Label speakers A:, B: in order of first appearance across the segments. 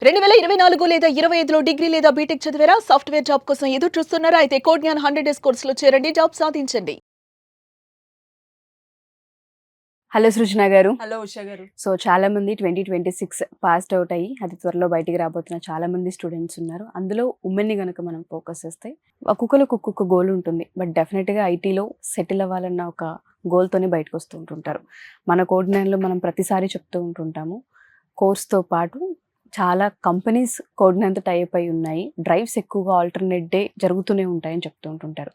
A: 2024 లేదా 25లో డిగ్రీ లేదా బీటెక్ చదివారా? సాఫ్ట్‌వేర్ జాబ్ కోసం ఎదురు చూస్తున్నారా? అయితే కోడ్ జ్ఞాన్ 100 డేస్ కోర్సులో చేరండి. జాబ్ సాధించండి.
B: హలో సృజన గారు.
A: హలో ఉషా గారు.
B: సో చాలా మంది 2026 పాస్డ్ అవుట్ అయ్యి అది త్వరలో బయటికి రాబోతున్న చాలా మంది స్టూడెంట్స్ ఉన్నారు. అందులో ఉమెన్ని గనుక మనం ఫోకస్ చేస్తే ఒక్కొక్కరికి ఒక్కొక్క గోల్ ఉంటుంది. బట్ డెఫినెట్గా ఐటీలో సెటిల్ అవ్వాలన్న ఒక గోల్తోనే బయటకు వస్తూ ఉంటుంటారు. మన కోడ్ జ్ఞాన్లో మనం ప్రతిసారి చెప్తూ ఉంటుంటాము, కోర్స్తో పాటు చాలా కంపెనీస్ కోడ్ జ్ఞాన్తో టైప్ అయి ఉన్నాయి. డ్రైవ్స్ ఎక్కువగా ఆల్టర్నేట్ డే జరుగుతూనే ఉంటాయని చెప్తూ ఉంటుంటారు.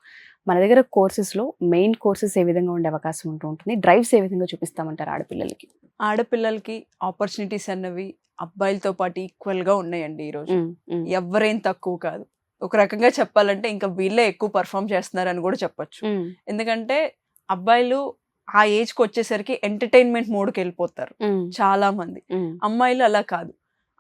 B: మన దగ్గర కోర్సెస్లో మెయిన్ కోర్సెస్ ఏ విధంగా ఉండే అవకాశం ఉంటుంది, డ్రైవ్స్ ఏ విధంగా చూపిస్తామంటారు ఆడపిల్లలకి?
C: ఆడపిల్లలకి ఆపర్చునిటీస్ అన్నవి అబ్బాయిలతో పాటు ఈక్వల్గా ఉన్నాయండి ఈరోజు. ఎవరేం తక్కువ కాదు. ఒక రకంగా చెప్పాలంటే ఇంకా వీళ్ళే ఎక్కువ పర్ఫామ్ చేస్తున్నారని కూడా చెప్పొచ్చు. ఎందుకంటే అబ్బాయిలు ఆ ఏజ్కి వచ్చేసరికి ఎంటర్టైన్మెంట్ మోడ్కి వెళ్ళిపోతారు చాలా మంది. అమ్మాయిలు అలా కాదు.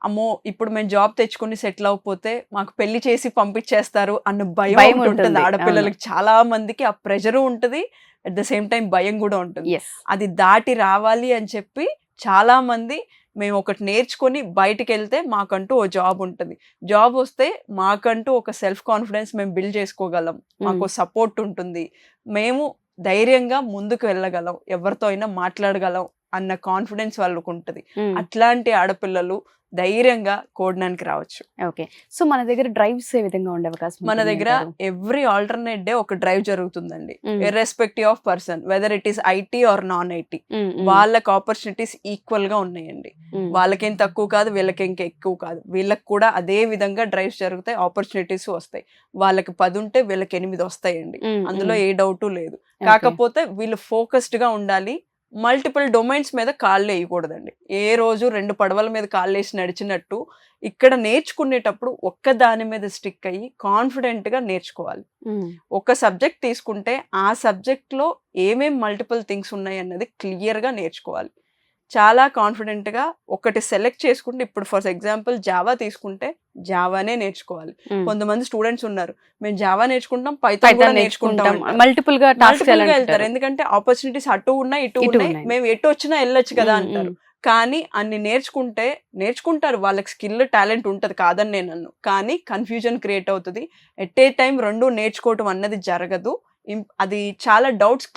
C: అమ్మో ఇప్పుడు మేము జాబ్ తెచ్చుకుని సెటిల్ అవ్వకపోతే మాకు పెళ్లి చేసి పంపించేస్తారు అన్న భయం ఉంటుంది ఆడపిల్లలకి. చాలా మందికి ఆ ప్రెషరు ఉంటుంది, అట్ ద సేమ్ టైం భయం కూడా ఉంటుంది. అది దాటి రావాలి అని చెప్పి చాలా మంది మేము ఒకటి నేర్చుకొని బయటికి వెళ్తే మాకంటూ ఓ జాబ్ ఉంటుంది, జాబ్ వస్తే మాకంటూ ఒక సెల్ఫ్ కాన్ఫిడెన్స్ మేము బిల్డ్ చేసుకోగలం, మాకు సపోర్ట్ ఉంటుంది, మేము ధైర్యంగా ముందుకు వెళ్ళగలం, ఎవరితో అయినా మాట్లాడగలం అన్న కాన్ఫిడెన్స్ వాళ్ళకు ఉంటుంది. అట్లాంటి ఆడపిల్లలు ధైర్యంగా కోడ్ జ్ఞాన్కి రావచ్చు.
B: ఓకే, సో మన దగ్గర డ్రైవ్స్ ఏ విధంగా ఉండే అవకాశం?
C: మన దగ్గర ఎవ్రీ ఆల్టర్నేట్ డే ఒక డ్రైవ్ జరుగుతుందండి, irrespective of person, whether it is IT or non IT. వాళ్ళకి ఆపర్చునిటీస్ ఈక్వల్ గా ఉన్నాయండి. వాళ్ళకేం తక్కువ కాదు, వీళ్ళకి ఇంకా ఎక్కువ కాదు. వీళ్ళకి కూడా అదే విధంగా డ్రైవ్స్ జరుగుతాయి, ఆపర్చునిటీస్ వస్తాయి. వాళ్ళకి 10 ఉంటే వీళ్ళకి 8 వస్తాయండి, అందులో ఏ డౌటు లేదు. కాకపోతే వీళ్ళు ఫోకస్డ్ గా ఉండాలి, మల్టిపుల్ డొమైన్స్ మీద కాళ్ళు వేయకూడదండి. ఏ రోజు 2 పడవల మీద కాళ్ళు వేసి నడిచినట్టు ఇక్కడ నేర్చుకునేటప్పుడు ఒక్క దాని మీద స్టిక్ అయ్యి కాన్ఫిడెంట్ గా నేర్చుకోవాలి. ఒక సబ్జెక్ట్ తీసుకుంటే ఆ సబ్జెక్ట్ లో ఏమేం మల్టిపుల్ థింగ్స్ ఉన్నాయి అన్నది క్లియర్ గా నేర్చుకోవాలి. చాలా కాన్ఫిడెంట్ గా ఒకటి సెలెక్ట్ చేసుకుంటే, ఇప్పుడు ఫర్ ఎగ్జాంపుల్ జావా తీసుకుంటే జావానే నేర్చుకోవాలి. కొంతమంది స్టూడెంట్స్ ఉన్నారు, మేము జావా నేర్చుకుంటాం, పైథాన్ కూడా నేర్చుకుంటాం,
B: మల్టిపుల్ గా
C: వెళ్తారు. ఎందుకంటే ఆపర్చునిటీస్ అటు ఉన్నాయి ఇటు ఉన్నాయి, మేము ఎటు వచ్చినా వెళ్ళొచ్చు కదా అంటారు. కానీ అన్ని నేర్చుకుంటారు, వాళ్ళకి స్కిల్ టాలెంట్ ఉంటుంది, కాదని నేను అన్ను. కానీ కన్ఫ్యూజన్ క్రియేట్ అవుతుంది. ఎట్ ఏ టైం 2 నేర్చుకోవటం అన్నది జరగదు. అది చాలా డౌట్స్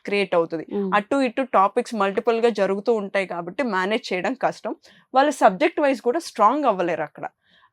C: క్రియేట్ అవుతుంది. అటు ఇటు టాపిక్స్ మల్టిపుల్ గా జరుగుతూ ఉంటాయి కాబట్టి మేనేజ్ చేయడం కష్టం. వాళ్ళు సబ్జెక్ట్ వైజ్ కూడా స్ట్రాంగ్ అవ్వలేరు అక్కడ.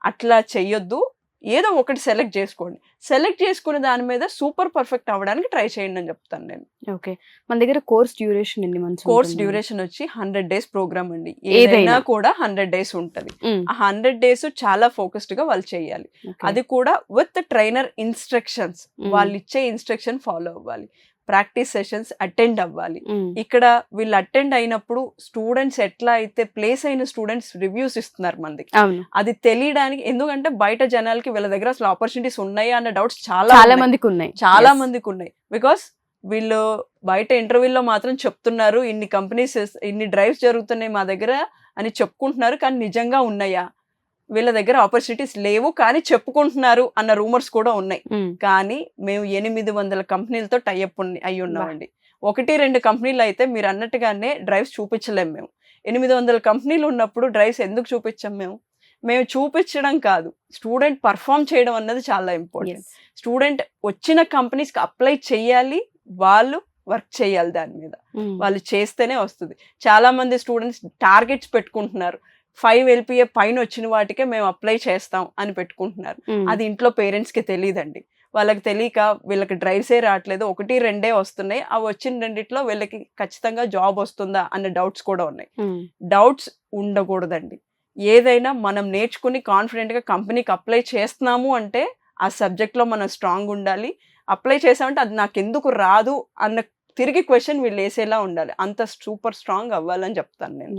C: అట్లా చెయ్యొద్దు, ఏదో ఒకటి సెలెక్ట్ చేసుకోండి. సెలెక్ట్ చేసుకునే దాని మీద సూపర్ పర్ఫెక్ట్ అవ్వడానికి ట్రై చేయండి అని చెప్తాను నేను.
B: ఓకే, మన దగ్గర కోర్స్ డ్యూరేషన్ ఎన్ని మంత్స్?
C: కోర్స్ డ్యూరేషన్ వచ్చి 100 డేస్ ప్రోగ్రామ్ అండి. ఏదైనా కూడా 100 డేస్ ఉంటుంది. ఆ 100 డేస్ చాలా ఫోకస్డ్ గా వాళ్ళు చేయాలి. అది కూడా విత్ ట్రైనర్ ఇన్స్ట్రక్షన్స్, వాళ్ళు ఇచ్చే ఇన్స్ట్రక్షన్ ఫాలో అవ్వాలి, ప్రాక్టీస్ సెషన్స్ అటెండ్ అవ్వాలి. ఇక్కడ వీళ్ళు అటెండ్ అయినప్పుడు స్టూడెంట్స్ ఎట్లా అయితే ప్లేస్ అయిన స్టూడెంట్స్ రివ్యూస్ ఇస్తున్నారు మందికి, అది తెలియడానికి. ఎందుకంటే బయట జనాలకి వీళ్ళ దగ్గర అసలు ఆపర్చునిటీస్ ఉన్నాయా అన్న డౌట్స్ చాలా మందికి ఉన్నాయి. బికాస్ వీళ్ళు బయట ఇంటర్వ్యూలో మాత్రం చెప్తున్నారు, ఇన్ని కంపెనీస్ ఇన్ని డ్రైవ్స్ జరుగుతున్నాయి మా దగ్గర అని చెప్పుకుంటున్నారు, కానీ నిజంగా ఉన్నాయా? వీళ్ళ దగ్గర ఆపర్చునిటీస్ లేవు కానీ చెప్పుకుంటున్నారు అన్న రూమర్స్ కూడా ఉన్నాయి. కానీ మేము 800 కంపెనీలతో టైఅప్ అయి ఉన్నామండి. 1-2 కంపెనీలు అయితే మీరు అన్నట్టుగానే డ్రైవ్స్ చూపించలేము. మేము 800 కంపెనీలు ఉన్నప్పుడు డ్రైవ్స్ ఎందుకు చూపించాం? మేము చూపించడం కాదు, స్టూడెంట్ పర్ఫామ్ చేయడం అన్నది చాలా ఇంపార్టెంట్. స్టూడెంట్ వచ్చిన కంపెనీస్కి అప్లై చేయాలి, వాళ్ళు వర్క్ చేయాలి, దాని మీద వాళ్ళు చేస్తేనే వస్తుంది. చాలా మంది స్టూడెంట్స్ టార్గెట్స్ పెట్టుకుంటున్నారు, 5 LPA పైన వచ్చిన వాటికే మేము అప్లై చేస్తాం అని పెట్టుకుంటున్నారు. అది ఇంట్లో పేరెంట్స్ కి తెలియదండి. వాళ్ళకి తెలియక వీళ్ళకి డ్రైవ్సే రావట్లేదు, 1-2 వస్తున్నాయి, అవి వచ్చిన 2 వీళ్ళకి ఖచ్చితంగా జాబ్ వస్తుందా అన్న డౌట్స్ కూడా ఉన్నాయి. డౌట్స్ ఉండకూడదండి. ఏదైనా మనం నేర్చుకుని కాన్ఫిడెంట్ గా కంపెనీకి అప్లై చేస్తున్నాము అంటే ఆ సబ్జెక్ట్ లో మనం స్ట్రాంగ్ ఉండాలి. అప్లై చేసామంటే అది నాకు ఎందుకు రాదు అన్న తిరిగి క్వశ్చన్ వీళ్ళు వేసేలా ఉండాలి. అంత సూపర్ స్ట్రాంగ్ అవ్వాలని చెప్తాను నేను.